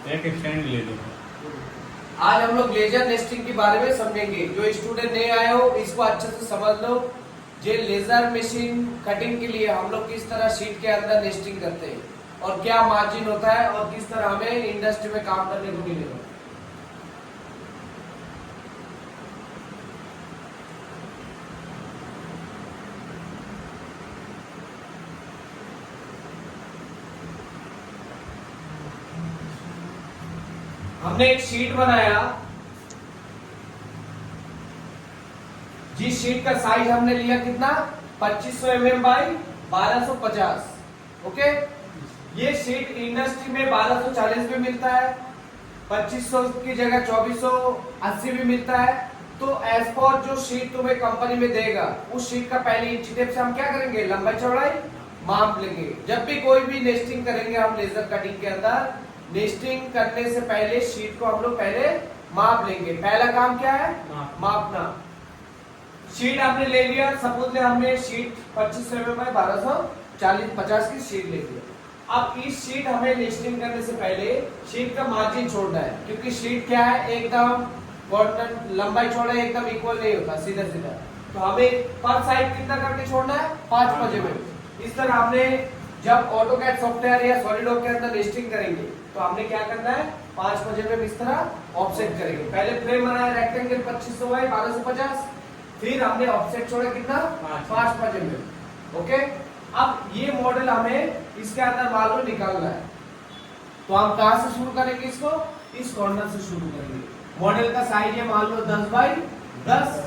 एक स्टैंड ले लो। आज हम लोग लेजर नेस्टिंग के बारे में समझेंगे। जो स्टूडेंट नए आए हो इसको अच्छे से समझ लो। ये लेजर मशीन कटिंग के लिए हम लोग किस तरह शीट के अंदर नेस्टिंग करते हैं और क्या मार्जिन होता है और किस तरह हमें इंडस्ट्री में काम करने को मिलेगा। हमने एक शीट बनाया, जिस शीट का साइज हमने लिया कितना 2500 mm बाई 1250। ओके, ये शीट इंडस्ट्री में 1240 भी मिलता है, 2500 की जगह 2480 भी मिलता है। तो एज पर जो शीट तुम्हें कंपनी में देगा उस शीट का पहले इंच टेप से हम क्या करेंगे, लंबाई चौड़ाई माप लेंगे। जब भी कोई भी नेस्टिंग करेंगे हम लेजर कटिंग के अंदर, नेस्टिंग करने से पहले शीट को हम लोग पहले माप लेंगे। पहला काम क्या है, मापना। शीट आपने ले लिया, सपोज हमने शीट 2500 mm बाई 1240 की शीट ले लिया। अब इस शीट हमें नेस्टिंग करने से पहले शीट का मार्जिन छोड़ना है, क्योंकि शीट क्या है एकदम कॉन्स्टेंट, लंबाई चौड़ाई एकदम इक्वल नहीं होता सीधा सीधा। तो हमें पर साइड कितना करके छोड़ना है, 5 mm। इस तरह हमने जब ऑटोकैड सॉफ्टवेयर या सॉलिडवर्क्स के अंदर नेस्टिंग करेंगे तो हमने क्या करना है, 5 mm इस तरह ऑफसेट करेंगे। पहले फ्रेम बनाया रेक्टेंगल 2500 बाई 1250, फिर हमने ऑफसेट छोड़ा कितना 5 mm। ओके, अब ये मॉडल हमें इसके अंदर मान लो निकालना है, तो हम कहां से शुरू करेंगे, इसको इस कॉर्नर से शुरू करेंगे। मॉडल का साइज है मान लो 10 बाई 10,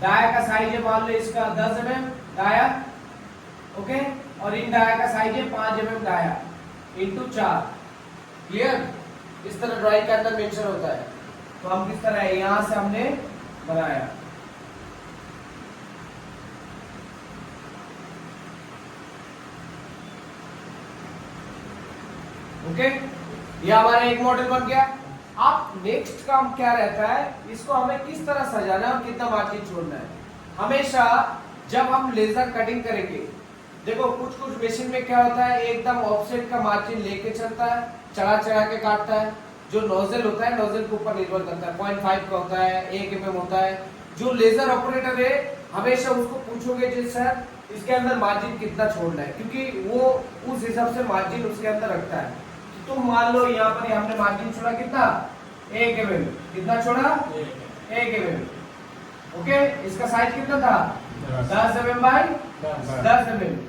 डाया का साइज है मान लो इसका 10 mm डाया। ओके, और इन डाया का साइज है 5 mm डाया इंटू 4। क्लियर, इस तरह ड्राइंग के अंदर मेंशन होता है। तो हम किस तरह है, यहां से हमने बनाया। ओके, ये हमारा एक मॉडल बन गया। अब नेक्स्ट काम क्या रहता है, इसको हमें किस तरह सजाना है और कितना मार्जिन छोड़ना है। हमेशा जब हम लेजर कटिंग करेंगे, देखो कुछ कुछ मशीन में क्या होता है, एकदम ऑफसेट का मार्जिन लेके चलता है, चढ़ा चढ़ा के काटता है। जो नोजल होता है, नोजल के ऊपर निर्भर करता है, 0.5 का होता है, 1 mm होता है। जो लेजर ऑपरेटर है हमेशा उसको पूछोगे जी सर इसके अंदर मार्जिन कितना छोड़ना है, क्योंकि वो उस हिसाब से मार्जिन उसके अंदर रखता है। तो मान लो यहाँ पर हमने मार्जिन छोड़ा कितना, 1 mm। कितना छोड़ा, 1 mm। ओके, इसका साइज कितना था 10 mm बाई 10 mm।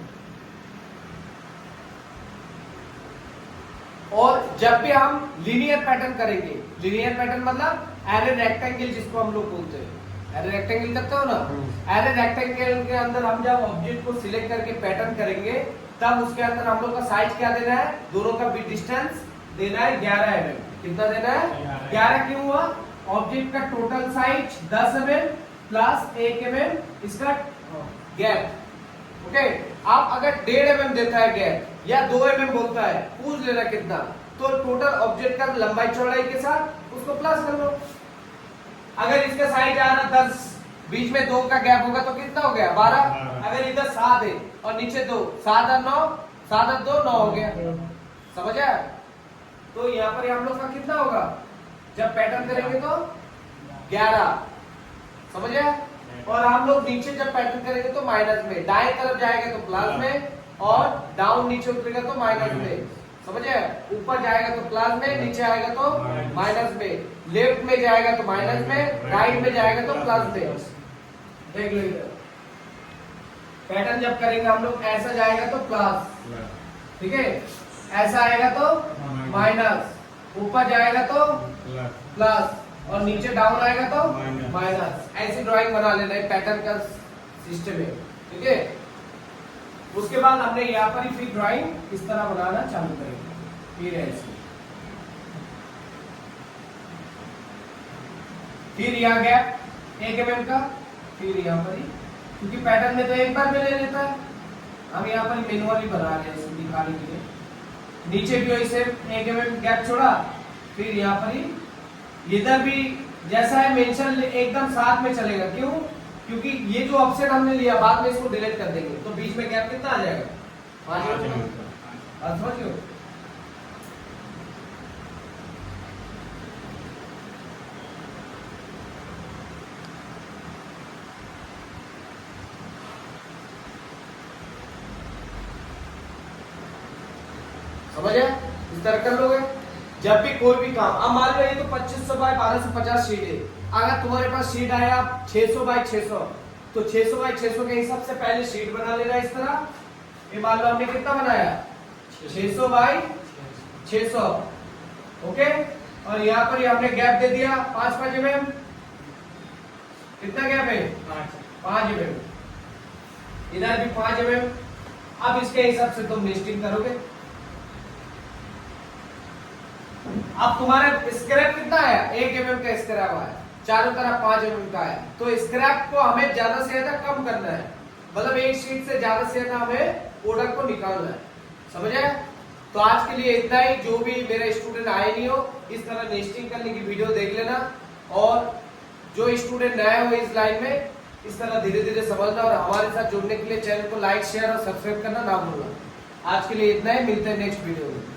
और जब भी हम लीनियर पैटर्न करेंगे, लीनियर पैटर्न मतलब एरे रेक्टेंगल जिसको हम लोग बोलते हैं, एरे रेक्टेंगल करते हो ना। एरे रेक्टेंगल के अंदर हम जब ऑब्जेक्ट को सिलेक्ट करके पैटर्न करेंगे तब उसके अंदर हम लोग का साइज क्या देना है, दोनों का भी डिस्टेंस देना है 11 mm। कितना देना है, 11। क्यों हुआ, ऑब्जेक्ट का total size 10 mm plus 1 mm इसका गैप। ओके, आप अगर 1.5 mm देता है गैप या 2 mm बोलता है, पूछ लेना कितना, तो टोटल ऑब्जेक्ट का लंबाई चौड़ाई के साथ उसको प्लस कर लो। अगर इसका साइज आ रहा 10, बीच में 2 का गैप होगा तो कितना हो गया 12। अगर इधर 7 है और नीचे 2, 7 और 9, 7 और 2 9 हो गया। समझ आया? तो यहाँ पर हम लोग का कितना होगा, जब पैटर्न करेंगे तो 11। समझ आया? और हम लोग नीचे जब पैटर्न करेंगे तो माइनस में, दाएं तरफ जाएगा तो प्लस में और डाउन नीचे उतरेगा तो माइनस में। समझे? ऊपर जाएगा तो प्लस में, नीचे आएगा तो माइनस में, लेफ्ट में जाएगा तो माइनस में, राइट में जाएगा तो प्लस में। देख लो इधर पैटर्न जब करेंगे हम लोग, ऐसा जाएगा तो प्लस, ठीक है, ऐसा आएगा तो माइनस, ऊपर जाएगा तो प्लस और नीचे डाउन आएगा तो माइनस। ऐसी ड्राइंग बना लेना है, पैटर्न का सिस्टम है, ठीक है। उसके बाद हमने यहाँ पर ही फिर ड्राइंग इस तरह बनाना चालू करेंगे, फिर ऐसे, फिर यहाँ गैप 1 mm का, फिर यहाँ पर ही, क्योंकि पैटर्न में तो एक बार में ले लेता है, हम यहाँ पर मैनुअली बना रहे हैं दिखाने के लिए। नीचे भी वैसे 1 mm गैप छोड़ा, फिर यहाँ पर ही इधर भी जैसा है मेंशन एकदम साथ में चलेगा। क्यों? क्योंकि ये जो ऑफसेट हमने लिया बाद में इसको डिलीट कर देंगे, तो बीच में गैप कितना आ जाएगा, 5 mm। समझिए, समझ आए? इस तरह कर लोगे जब भी कोई भी काम। अब मान लो ये तो 2500 बाय 1250 शीट है, अगर तुम्हारे पास शीट आया 600 बाय 600, तो 600 बाय 600 के हिसाब से पहले शीट बना लेना इस तरह। ये मान लो हमने कितना बनाया 600 बाय 600, ओके। और यहाँ पर हमने गैप दे दिया 5 mm, कितना गैप है 5 mm, इधर भी 5 mm। अब इसके हिसाब से तुम नेस्टिंग करोगे। अब तुम्हारा स्क्रैप कितना आया 1 mm का स्क्रैप आया, चारों तरफ 5 mm का आया, तो स्क्रैप को हमें ज्यादा से ज्यादा कम करना है, मतलब एक शीट से ज्यादा से ज्यादा हमें प्रोडक्ट को निकालना है, समझ आए? तो आज के लिए इतना ही। जो भी मेरा स्टूडेंट आए नहीं हो, इस तरह नेस्टिंग करने की वीडियो देख लेना, और जो स्टूडेंट नया हो इस लाइन में, इस तरह धीरे धीरे समझना, और हमारे साथ जुड़ने के लिए चैनल को लाइक शेयर और सब्सक्राइब करना ना भूलना। आज के लिए इतना ही, मिलते हैं नेक्स्ट वीडियो में।